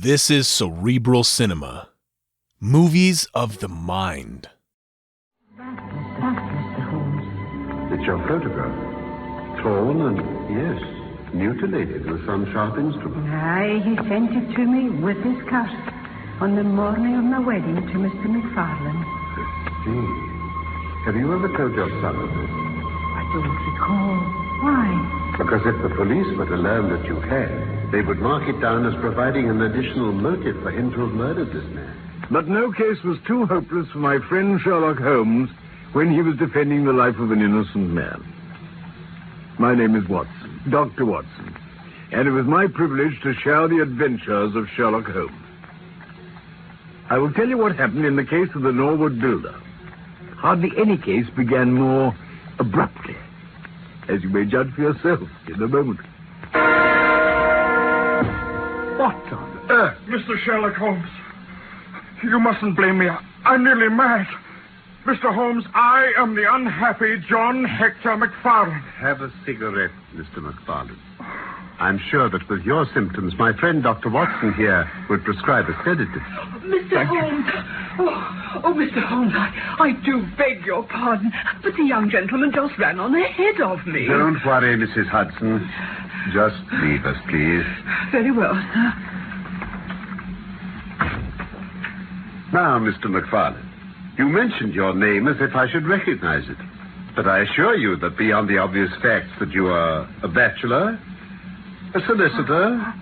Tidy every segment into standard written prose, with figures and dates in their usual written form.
This is Cerebral Cinema. Movies of the mind. Mr. Holmes. It's your photograph. Torn and, yes, mutilated with some sharp instrument. Aye, he sent it to me with his cut on the morning of my wedding to Mr. McFarlane. Have you ever told your son of this? I don't recall. Why? Because if the police were to learn that you had, they would mark it down as providing an additional motive for him to have murdered this man. But no case was too hopeless for my friend Sherlock Holmes when he was defending the life of an innocent man. My name is Watson, Dr. Watson, and it was my privilege to share the adventures of Sherlock Holmes. I will tell you what happened in the case of the Norwood builder. Hardly any case began more abruptly, as you may judge for yourself in a moment. What on earth? Mr. Sherlock Holmes, you mustn't blame me. I'm nearly mad. Mr. Holmes, I am the unhappy John Hector McFarlane. Have a cigarette, Mr. McFarlane. I'm sure that with your symptoms, my friend Dr. Watson here would prescribe a sedative. Mr. Holmes. Oh, Mr. Holmes, I do beg your pardon, but the young gentleman just ran on ahead of me. Don't worry, Mrs. Hudson. Just leave us, please. Very well, sir. Now, Mr. McFarlane, you mentioned your name as if I should recognize it. But I assure you that beyond the obvious facts that you are a bachelor, a solicitor,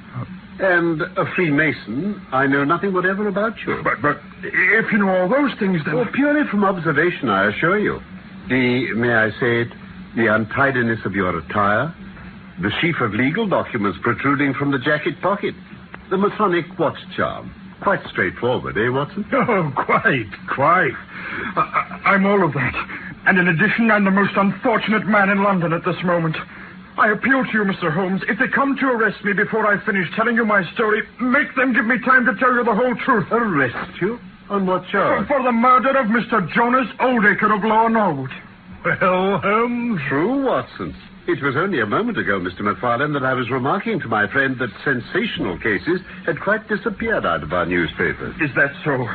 and a Freemason, I know nothing whatever about you. But if you know all those things, then... Oh, purely from observation, I assure you. May I say it, the untidiness of your attire, the sheaf of legal documents protruding from the jacket pocket, the Masonic watch charm. Quite straightforward, eh, Watson? Oh, quite. I'm all of that. And in addition, I'm the most unfortunate man in London at this moment. I appeal to you, Mr. Holmes. If they come to arrest me before I finish telling you my story, make them give me time to tell you the whole truth. Arrest you? On what charge? For the murder of Mr. Jonas Oldacre of Lower Norwood. Well, Holmes. True, Watson. It was only a moment ago, Mr. McFarlane, that I was remarking to my friend that sensational cases had quite disappeared out of our newspapers. Is that so?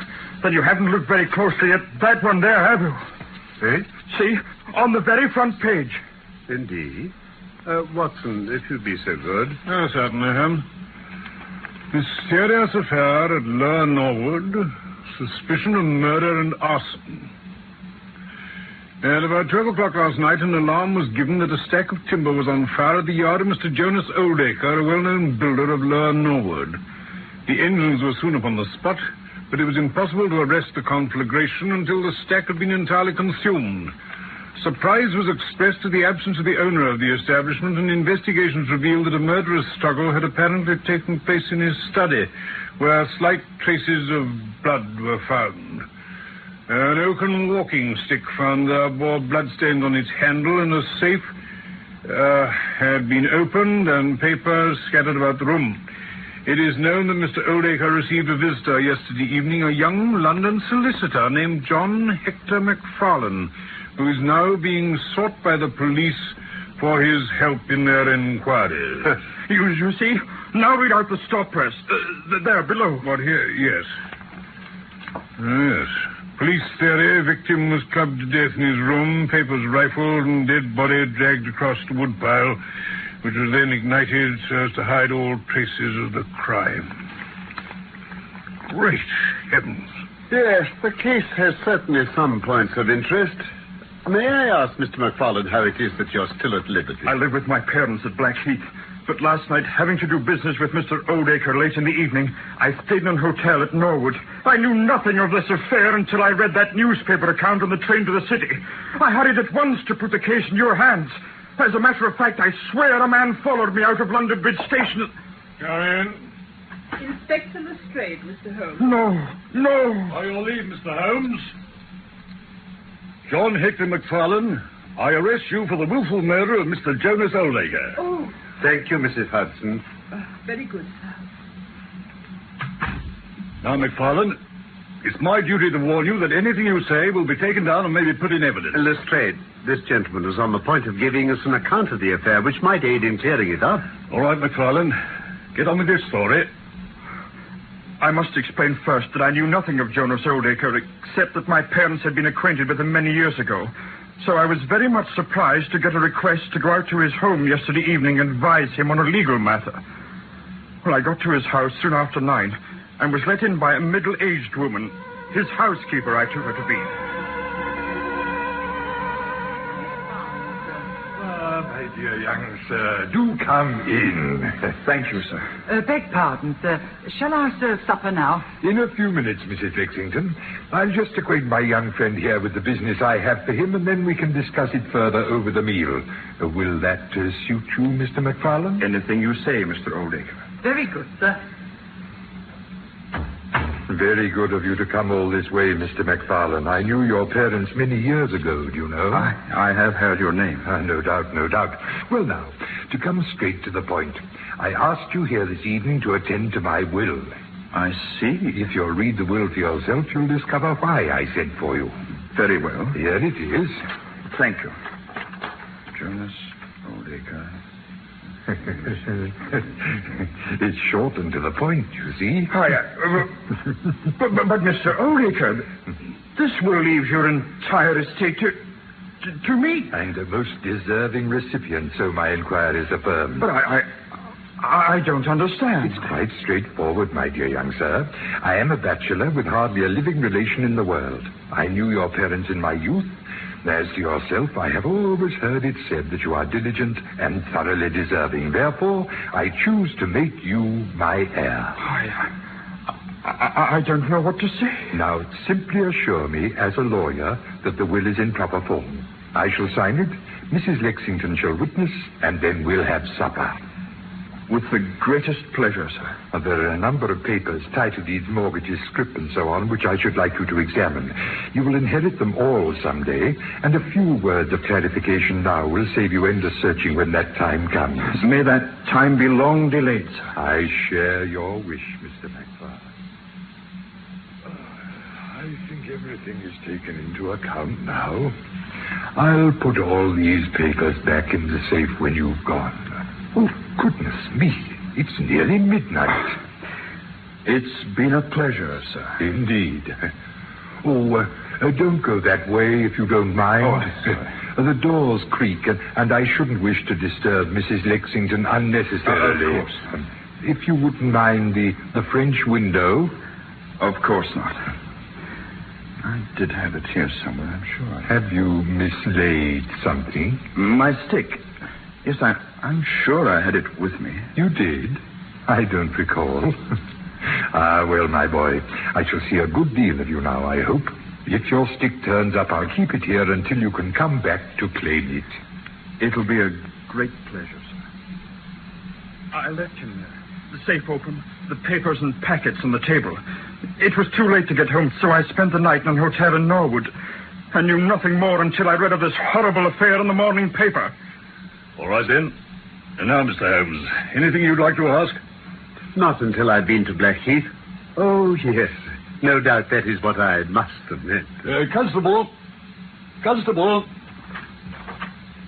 Then you haven't looked very closely at that one there, have you? Eh? See? On the very front page. Indeed. Watson, if you'd be so good. Oh, certainly, Holmes. Mysterious affair at Lower Norwood. Suspicion of murder and arson. At about 12 o'clock last night, an alarm was given that a stack of timber was on fire at the yard of Mr. Jonas Oldacre, a well-known builder of Lower Norwood. The engines were soon upon the spot, but it was impossible to arrest the conflagration until the stack had been entirely consumed. Surprise was expressed at the absence of the owner of the establishment, and investigations revealed that a murderous struggle had apparently taken place in his study, where slight traces of blood were found. An oaken walking stick found there bore bloodstains on its handle, and a safe had been opened and papers scattered about the room. It is known that Mr. Oldacre received a visitor yesterday evening, a young London solicitor named John Hector McFarlane, who is now being sought by the police for his help in their inquiries. You see? Now read out the stop press. There, below. What, here? Yes. Yes. Police theory, victim was clubbed to death in his room, papers rifled, and dead body dragged across the woodpile, which was then ignited so as to hide all traces of the crime. Great heavens. Yes, the case has certainly some points of interest. May I ask, Mr. McFarlane, how it is that you're still at liberty? I live with my parents at Blackheath. But last night, having to do business with Mr. Oldacre late in the evening, I stayed in an hotel at Norwood. I knew nothing of this affair until I read that newspaper account on the train to the city. I hurried at once to put the case in your hands. As a matter of fact, I swear a man followed me out of London Bridge Station. Come in. Inspector Lestrade, Mr. Holmes. No. By your leave, Mr. Holmes. John Hector McFarlane, I arrest you for the willful murder of Mr. Jonas Oldacre. Oh. Thank you, Mrs. Hudson. Very good, sir. Now, McFarlane, it's my duty to warn you that anything you say will be taken down and maybe put in evidence. Lestrade, this gentleman was on the point of giving us an account of the affair, which might aid in clearing it up. All right, McFarlane. Get on with this story. I must explain first that I knew nothing of Jonas Oldacre except that my parents had been acquainted with him many years ago. So I was very much surprised to get a request to go out to his home yesterday evening and advise him on a legal matter. Well, I got to his house soon after 9 and was let in by a middle-aged woman. His housekeeper, I took her to be. My dear young sir, do come in. Thank you, sir. Beg pardon, sir. Shall I serve supper now? In a few minutes, Mrs. Lexington. I'll just acquaint my young friend here with the business I have for him, and then we can discuss it further over the meal. Will that suit you, Mr. McFarlane? Anything you say, Mr. Oldacre. Very good, sir. Very good of you to come all this way, Mr. McFarlane. I knew your parents many years ago, do you know? I have heard your name. No doubt, no doubt. Well, now, to come straight to the point, I asked you here this evening to attend to my will. I see. If you'll read the will for yourself, you'll discover why I sent for you. Very well. Here it is. Thank you. Jonas Oldacre. It's short and to the point, you see. But Mr. Oldacre, this will leave your entire estate to me. And a most deserving recipient, so my inquiries affirm. But I don't understand. It's quite straightforward, my dear young sir. I am a bachelor with hardly a living relation in the world. I knew your parents in my youth. As to yourself, I have always heard it said that you are diligent and thoroughly deserving. Therefore, I choose to make you my heir. I don't know what to say. Now, simply assure me, as a lawyer, that the will is in proper form. I shall sign it, Mrs. Lexington shall witness, and then we'll have supper. With the greatest pleasure, sir. There are a number of papers, title deeds, mortgages, scrip, and so on, which I should like you to examine. You will inherit them all someday, and a few words of clarification now will save you endless searching when that time comes. May that time be long delayed, sir. I share your wish, Mr. McFarlane. I think everything is taken into account now. I'll put all these papers back in the safe when you've gone. Oh, goodness me. It's nearly midnight. It's been a pleasure, sir. Indeed. Oh, don't go that way if you don't mind. Oh, sorry. The doors creak, and I shouldn't wish to disturb Mrs. Lexington unnecessarily. Of course. If you wouldn't mind the French window. Of course not. I did have it here somewhere, I'm sure. Have you mislaid something? My stick. Yes, I'm sure I had it with me. You did? I don't recall. Well, my boy, I shall see a good deal of you now, I hope. If your stick turns up, I'll keep it here until you can come back to claim it. It'll be a great pleasure, sir. I left him there. The safe open, the papers and packets on the table. It was too late to get home, so I spent the night in an hotel in Norwood. I knew nothing more until I read of this horrible affair in the morning paper. All right, then. And now, Mr. Holmes, anything you'd like to ask? Not until I've been to Blackheath. Oh, yes. No doubt that is what I must admit. Constable. Constable.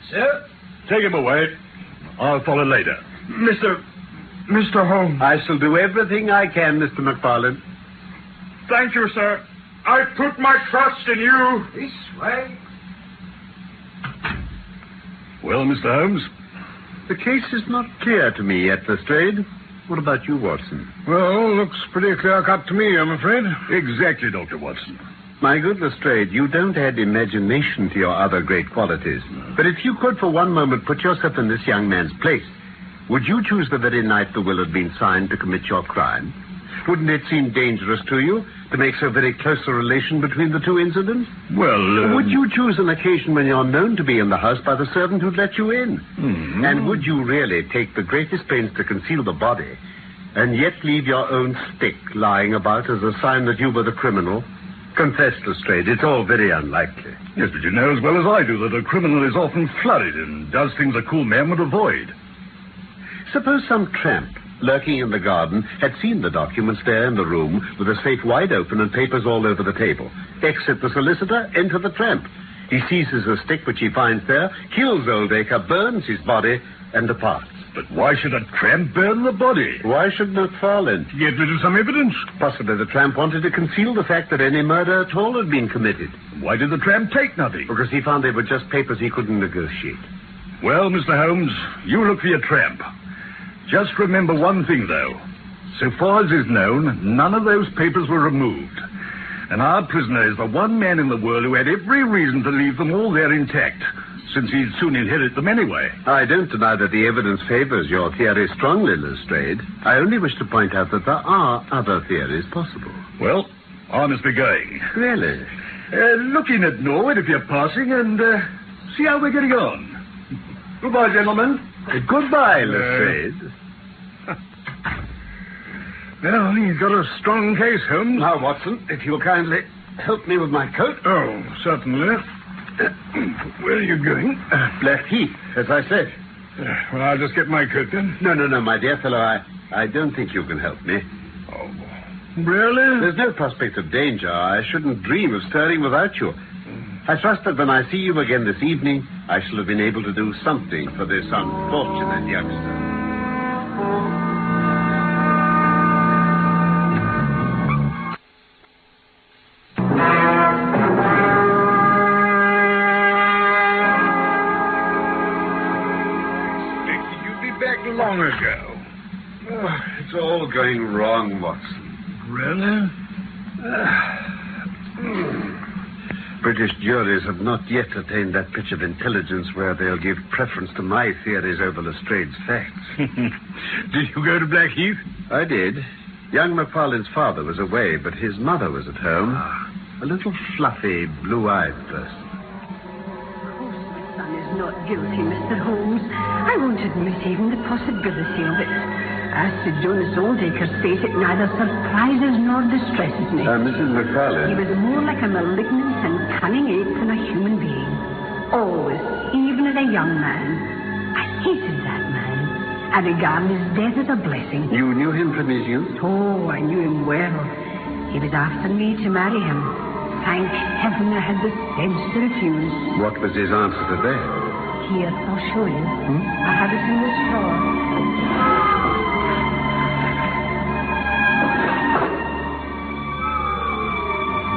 Sir? Take him away. I'll follow later. Mr. Holmes. I shall do everything I can, Mr. McFarlane. Thank you, sir. I put my trust in you. This way. Well, Mr. Holmes? The case is not clear to me yet, Lestrade. What about you, Watson? Well, looks pretty clear-cut to me, I'm afraid. Exactly, Dr. Watson. My good Lestrade, you don't add imagination to your other great qualities. But if you could for one moment put yourself in this young man's place, would you choose the very night the will had been signed to commit your crime? Wouldn't it seem dangerous to you to make so very close a relation between the two incidents? Well, Would you choose an occasion when you're known to be in the house by the servant who'd let you in? Mm-hmm. And would you really take the greatest pains to conceal the body and yet leave your own stick lying about as a sign that you were the criminal? Confess, Lestrade, it's all very unlikely. Yes, but you know as well as I do that a criminal is often flurried and does things a cool man would avoid. Suppose some tramp lurking in the garden had seen the documents there in the room with the safe wide open and papers all over the table. Exit the solicitor, enter the tramp. He seizes a stick which he finds there, kills Oldacre, burns his body, and departs. But why should a tramp burn the body? Why should McFarlane? To get rid of some evidence. Possibly the tramp wanted to conceal the fact that any murder at all had been committed. Why did the tramp take nothing? Because he found they were just papers he couldn't negotiate. Well, Mr. Holmes, you look for your tramp. Just remember one thing, though. So far as is known, none of those papers were removed. And our prisoner is the one man in the world who had every reason to leave them all there intact, since he'd soon inherit them anyway. I don't deny that the evidence favors your theory strongly, Lestrade. I only wish to point out that there are other theories possible. Well, I must be going. Really? Look in at Norwood if you're passing and see how we're getting on. Goodbye, gentlemen. Goodbye, Lestrade. Well, he's got a strong case, Holmes. Now, Watson, if you'll kindly help me with my coat. Oh, certainly. Where are you going? Blackheath, as I said. Well, I'll just get my coat then. No, my dear fellow, I don't think you can help me. Oh, really? There's no prospect of danger. I shouldn't dream of stirring without you. I trust that when I see you again this evening, I shall have been able to do something for this unfortunate youngster. Long ago. Oh, it's all going wrong, Watson. Really? British juries have not yet attained that pitch of intelligence where they'll give preference to my theories over Lestrade's facts. Did you go to Blackheath? I did. Young McFarlane's father was away, but his mother was at home. A little fluffy, blue-eyed person. Not guilty, Mr. Holmes. I won't admit even the possibility of it. As to Jonas Oldacre's fate, it neither surprises nor distresses me. Mrs. McFarlane. He was more like a malignant and cunning ape than a human being. Always, even as a young man. I hated that man. I regard his death as a blessing. You knew him from his youth? Oh, I knew him well. He was after me to marry him. Thank heaven I had the sense to refuse. What was his answer to that? Here, I'll show you. I have it in this drawer.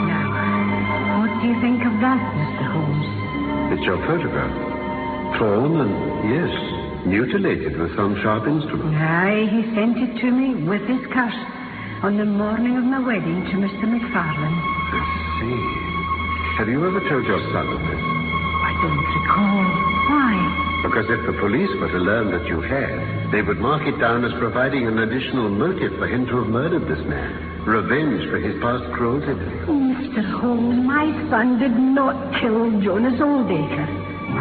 Now, what do you think of that, Mr. Holmes? It's your photograph. Torn and, yes, mutilated with some sharp instrument. Aye, he sent it to me with his cut on the morning of my wedding to Mr. McFarlane. I see. Have you ever told your son of this? I don't recall. Why? Because if the police were to learn that you had, they would mark it down as providing an additional motive for him to have murdered this man. Revenge for his past cruelty. Mr. Holmes, my son did not kill Jonas Oldacre.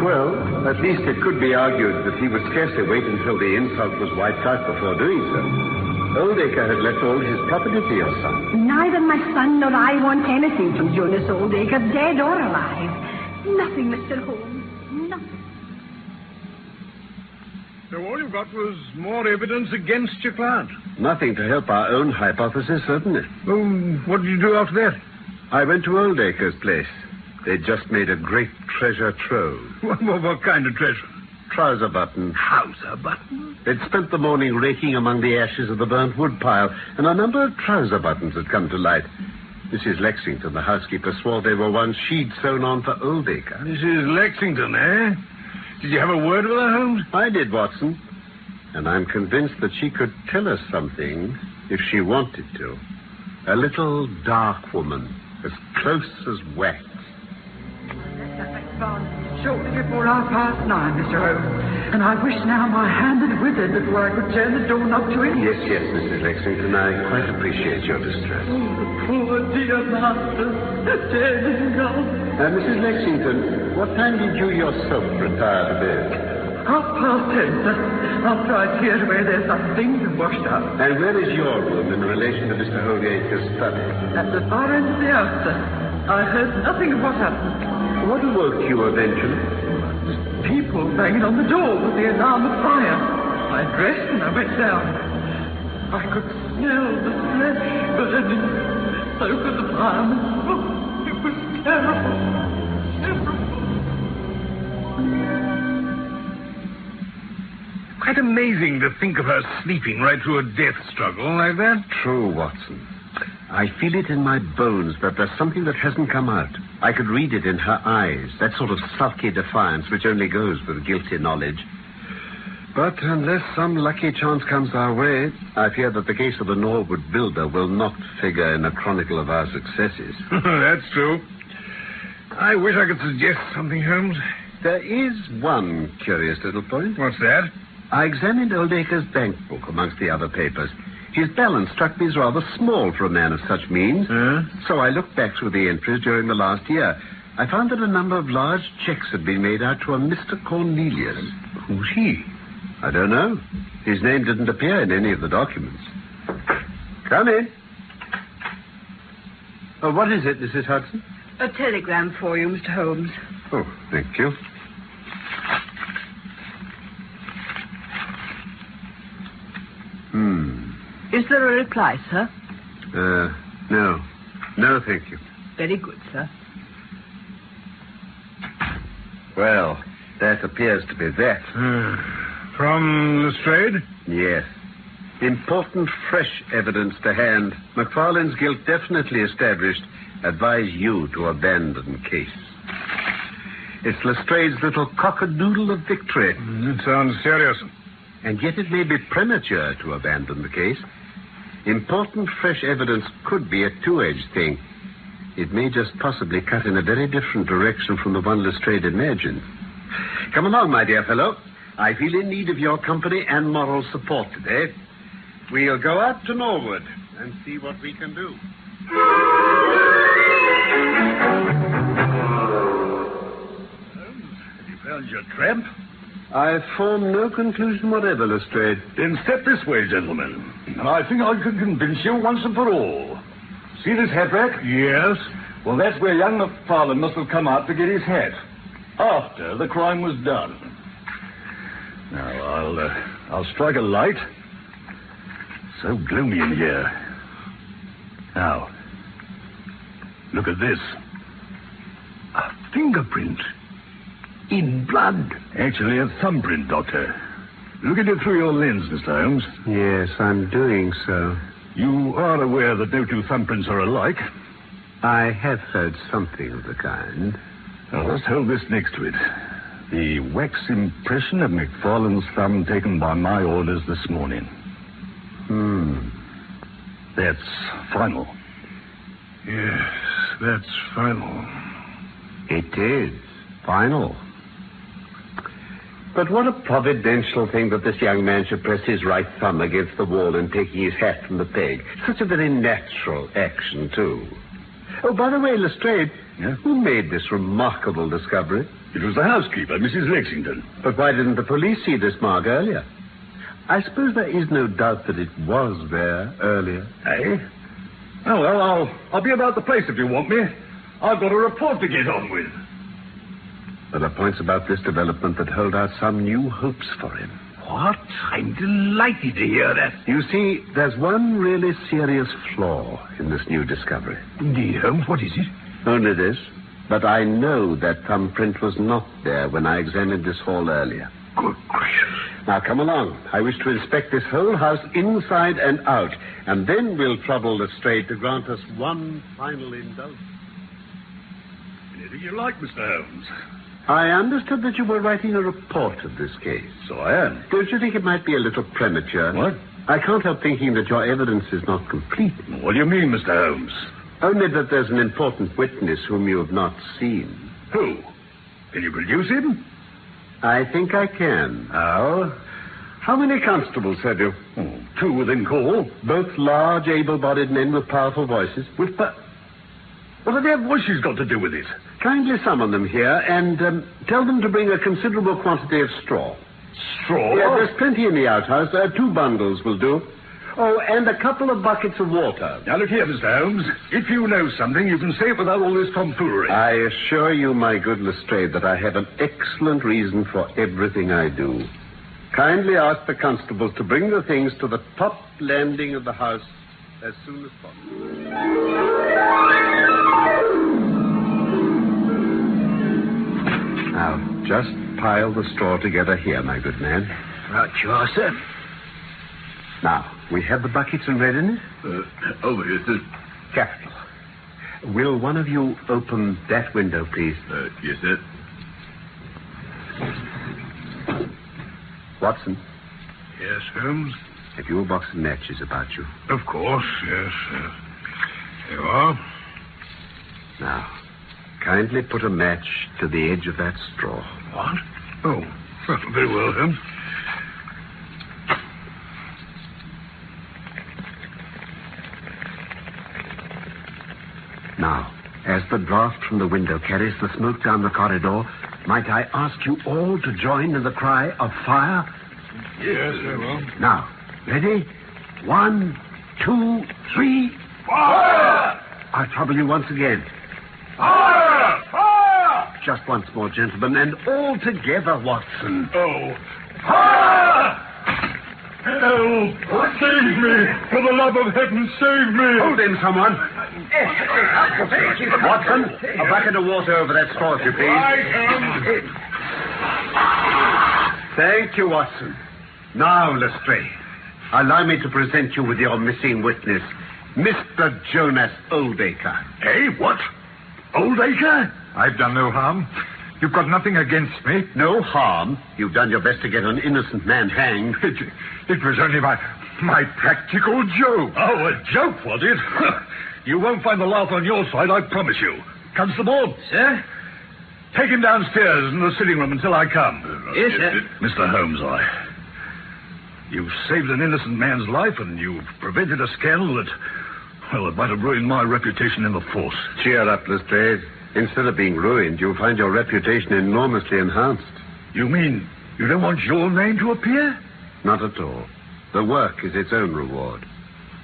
Well, at least it could be argued that he would scarcely wait until the insult was wiped out before doing so. Oldacre had left all his property to your son. Neither my son nor I want anything from Jonas Oldacre, dead or alive. Nothing, Mr. Holmes. Nothing. So all you got was more evidence against your client? Nothing to help our own hypothesis, certainly. Oh, what did you do after that? I went to Oldacre's place. They'd just made a great treasure trove. What kind of treasure? Trouser buttons. Trouser buttons? They'd spent the morning raking among the ashes of the burnt wood pile, and a number of trouser buttons had come to light. Mrs. Lexington, the housekeeper, swore they were ones she'd sewn on for Oldacre. Mrs. Lexington, eh? Did you have a word with her, Holmes? I did, Watson. And I'm convinced that she could tell us something if she wanted to. A little dark woman, as close as wax. Shortly before 9:30, Mr. Holmes. And I wish now my hand had withered before I could turn the door knob to it. Yes, Mrs. Lexington, I quite appreciate your distress. Oh, poor dear master, dead and gone. Mrs. Lexington, what time did you yourself retire to bed? 10:30, sir. After I cleared away there's some things and washed up. And where is your room in relation to Mr. Oldacre's study? At the far end of the house, sir. I heard nothing of what happened. What awoke you eventually? People banging on the door with the alarm of fire. I dressed and I went down. I could smell the flesh burning. So could the fireman. Oh, it was terrible. Terrible. quite amazing to think of her sleeping right through a death struggle like that. True, Watson. I feel it in my bones that there's something that hasn't come out. I could read it in her eyes, that sort of sulky defiance which only goes with guilty knowledge. But unless some lucky chance comes our way, I fear that the case of the Norwood builder will not figure in a chronicle of our successes. That's true. I wish I could suggest something, Holmes. There is one curious little point. What's that? I examined Oldacre's bank book amongst the other papers. His balance struck me as rather small for a man of such means. So I looked back through the entries during the last year. I found that a number of large checks had been made out to a Mr. Cornelius. Who's he? I don't know. His name didn't appear in any of the documents. Come in. Oh, what is it, Mrs. Hudson? A telegram for you, Mr. Holmes. Oh, thank you. Is there a reply, sir? No. No, thank you. Very good, sir. Well, that appears to be that. From Lestrade? Yes. Important fresh evidence to hand. McFarlane's guilt definitely established. Advise you to abandon case. It's Lestrade's little cockadoodle of victory. It sounds serious. And yet it may be premature to abandon the case. Important fresh evidence could be a two-edged thing. It may just possibly cut in a very different direction from the one Lestrade imagined. Come along, my dear fellow. I feel in need of your company and moral support today. We'll go out to Norwood and see what we can do. Have you found your tramp? I've formed no conclusion whatever, Lestrade. Then step this way, gentlemen. I think I can convince you once and for all. See this hat rack? Yes. Well, that's where young McFarlane must have come out to get his hat. After the crime was done. Now, I'll strike a light. So gloomy in here. Now, look at this. A fingerprint. In blood. Actually, a thumbprint, Doctor. Look at it through your lens, Mr. Holmes. Yes, I'm doing so. You are aware that no two thumbprints are alike. I have heard something of the kind. Now, let's hold this next to it. The wax impression of McFarlane's thumb taken by my orders this morning. That's final. Yes, that's final. It is final. But what a providential thing that this young man should press his right thumb against the wall and taking his hat from the peg. Such a very natural action, too. Oh, by the way, Lestrade, who made this remarkable discovery? It was the housekeeper, Mrs. Lexington. But why didn't the police see this mark earlier? I suppose there is no doubt that it was there earlier. Eh? Oh, well, I'll be about the place if you want me. I've got a report to get on with. There are points about this development that hold out some new hopes for him. What? I'm delighted to hear that. You see, there's one really serious flaw in this new discovery. Indeed, Holmes, what is it? Only this, that I know that thumbprint was not there when I examined this hall earlier. Good gracious. Now, come along. I wish to inspect this whole house inside and out, and then we'll trouble Lestrade to grant us one final indulgence. Anything you like, Mr. Holmes. I understood that you were writing a report of this case. So I am. Don't you think it might be a little premature? What? I can't help thinking that your evidence is not complete. What do you mean, Mr. Holmes? Only that there's an important witness whom you have not seen. Who? Can you produce him? I think I can. How many constables have you? Oh, 2 within call. Both large, able-bodied men with powerful voices. What have their voices got to do with it? Kindly summon them here and tell them to bring a considerable quantity of straw. Straw? Yeah, there's plenty in the outhouse. 2 bundles will do. Oh, and a couple of buckets of water. Now, look here, Mr. Holmes. If you know something, you can say it without all this tomfoolery. I assure you, my good Lestrade, that I have an excellent reason for everything I do. Kindly ask the constables to bring the things to the top landing of the house as soon as possible. Now, just pile the straw together here, my good man. Right you are, sir. Now, we have the buckets in readiness? Over here, sir. Capital. Will one of you open that window, please? Yes, sir. Watson, Yes, Holmes? have you a box of matches about you? Of course, yes. There you are. Now, kindly put a match to the edge of that straw. What? Oh, very well, Holmes. Now, as the draft from the window carries the smoke down the corridor, might I ask you all to join in the cry of fire? Yes, very well. Now, ready? 1, 2, 3. Fire! I'll trouble you once again. Fire! Fire! Just once more, gentlemen, and all together, Watson. Oh. Fire! Help! Save me! For the love of heaven, save me! Hold him, someone. Watson, a bucket of water over that straw, if you please. Right, Thank you, Watson. Now, Lestrade, allow me to present you with your missing witness, Mr. Jonas Oldacre. Hey, what? Oldacre? I've done no harm. You've got nothing against me. No harm. You've done your best to get an innocent man hanged. It was only my practical joke. Oh, a joke, was it? You won't find the laugh on your side, I promise you. Constable? Sir? Take him downstairs in the sitting room until I come. Yes, sir. Mr. Holmes, you've saved an innocent man's life, and you've prevented a scandal that, well, it might have ruined my reputation in the force. Cheer up, Lestrade. Instead of being ruined, you'll find your reputation enormously enhanced. You mean you don't want your name to appear? Not at all. The work is its own reward.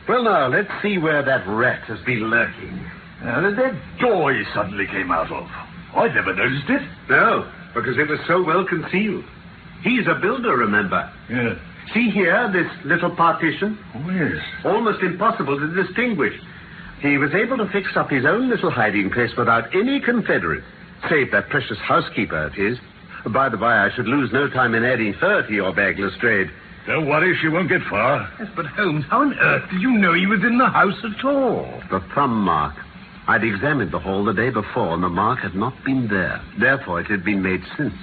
Well, now, let's see where that rat has been lurking. That door he suddenly came out of. I never noticed it. No, because it was so well concealed. He's a builder, remember? Yeah. See here, this little partition? Oh, yes. Almost impossible to distinguish. He was able to fix up his own little hiding place without any confederate, save that precious housekeeper of his. By the by, I should lose no time in adding fur to your bag, Lestrade. Don't worry, she won't get far. Yes, but Holmes, how on earth did you know he was in the house at all? The thumb mark. I'd examined the hall the day before, and the mark had not been there. Therefore, it had been made since.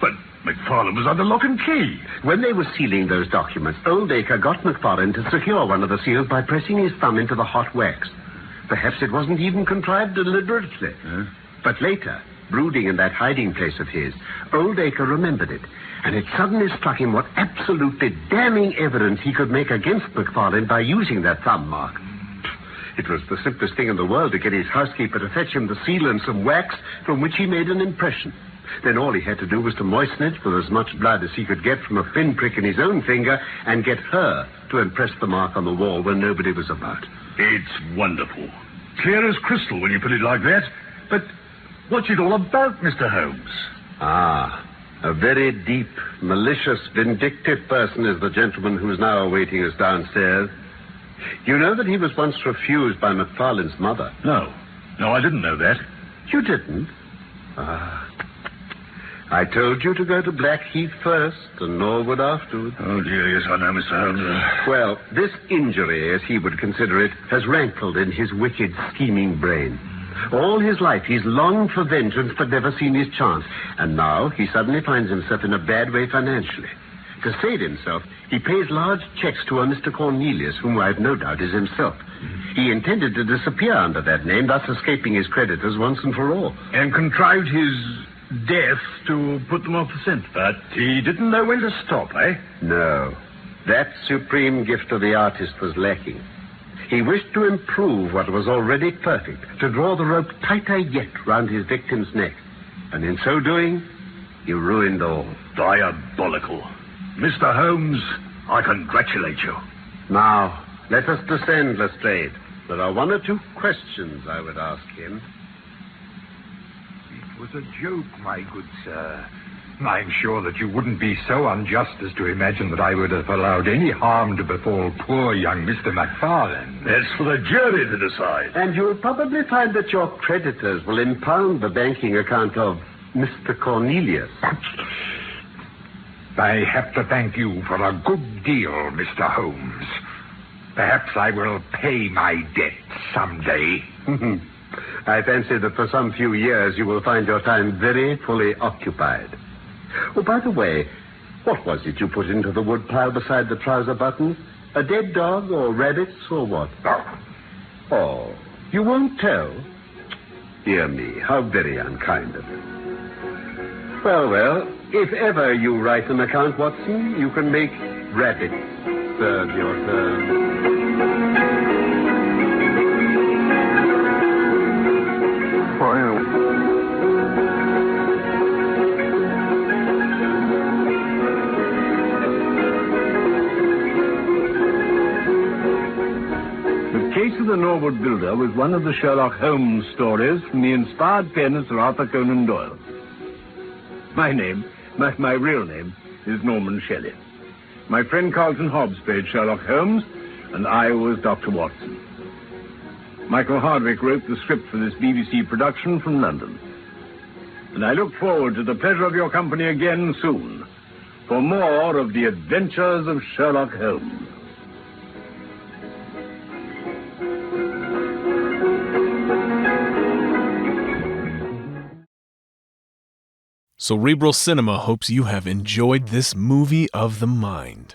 But McFarlane was under lock and key. When they were sealing those documents, Oldacre got McFarlane to secure one of the seals by pressing his thumb into the hot wax. Perhaps it wasn't even contrived deliberately. But later, brooding in that hiding place of his, Oldacre remembered it, and it suddenly struck him what absolutely damning evidence he could make against McFarlane by using that thumb mark. It was the simplest thing in the world to get his housekeeper to fetch him the seal and some wax from which he made an impression. Then all he had to do was to moisten it with as much blood as he could get from a pinprick in his own finger and get her to impress the mark on the wall when nobody was about. It's wonderful. Clear as crystal when you put it like that. But what's it all about, Mr. Holmes? Ah, a very deep, malicious, vindictive person is the gentleman who's now awaiting us downstairs. You know that he was once refused by McFarlane's mother? No, I didn't know that. You didn't? Ah. I told you to go to Blackheath first and Norwood afterwards. Oh, dear, yes, I know, Mr. Holmes. Well, this injury, as he would consider it, has rankled in his wicked, scheming brain. All his life, he's longed for vengeance but never seen his chance. And now he suddenly finds himself in a bad way financially. To save himself, he pays large checks to a Mr. Cornelius, whom I've no doubt is himself. He intended to disappear under that name, thus escaping his creditors once and for all. And contrived his death to put them off the scent. But he didn't know when to stop, eh? No. That supreme gift of the artist was lacking. He wished to improve what was already perfect, to draw the rope tighter yet round his victim's neck. And in so doing, he ruined all. Diabolical. Mr. Holmes, I congratulate you. Now, let us descend, Lestrade. There are one or two questions I would ask him. It was a joke, my good sir. I'm sure that you wouldn't be so unjust as to imagine that I would have allowed any harm to befall poor young Mr. McFarlane. That's for the jury to decide. And you'll probably find that your creditors will impound the banking account of Mr. Cornelius. I have to thank you for a good deal, Mr. Holmes. Perhaps I will pay my debt someday. I fancy that for some few years you will find your time very fully occupied. Oh, by the way, what was it you put into the wood pile beside the trouser buttons? A dead dog or rabbits or what? Oh, you won't tell? Dear me, how very unkind of you. Well, if ever you write an account, Watson, you can make rabbits serve your turn. The Case of the Norwood Builder was one of the Sherlock Holmes stories from the inspired pen of Sir Arthur Conan Doyle. My real name is Norman Shelley. My friend Carlton Hobbs played Sherlock Holmes, and I was Dr. Watson. Michael Hardwick wrote the script for this BBC production from London. And I look forward to the pleasure of your company again soon for more of the adventures of Sherlock Holmes. Cerebral Cinema hopes you have enjoyed this movie of the mind.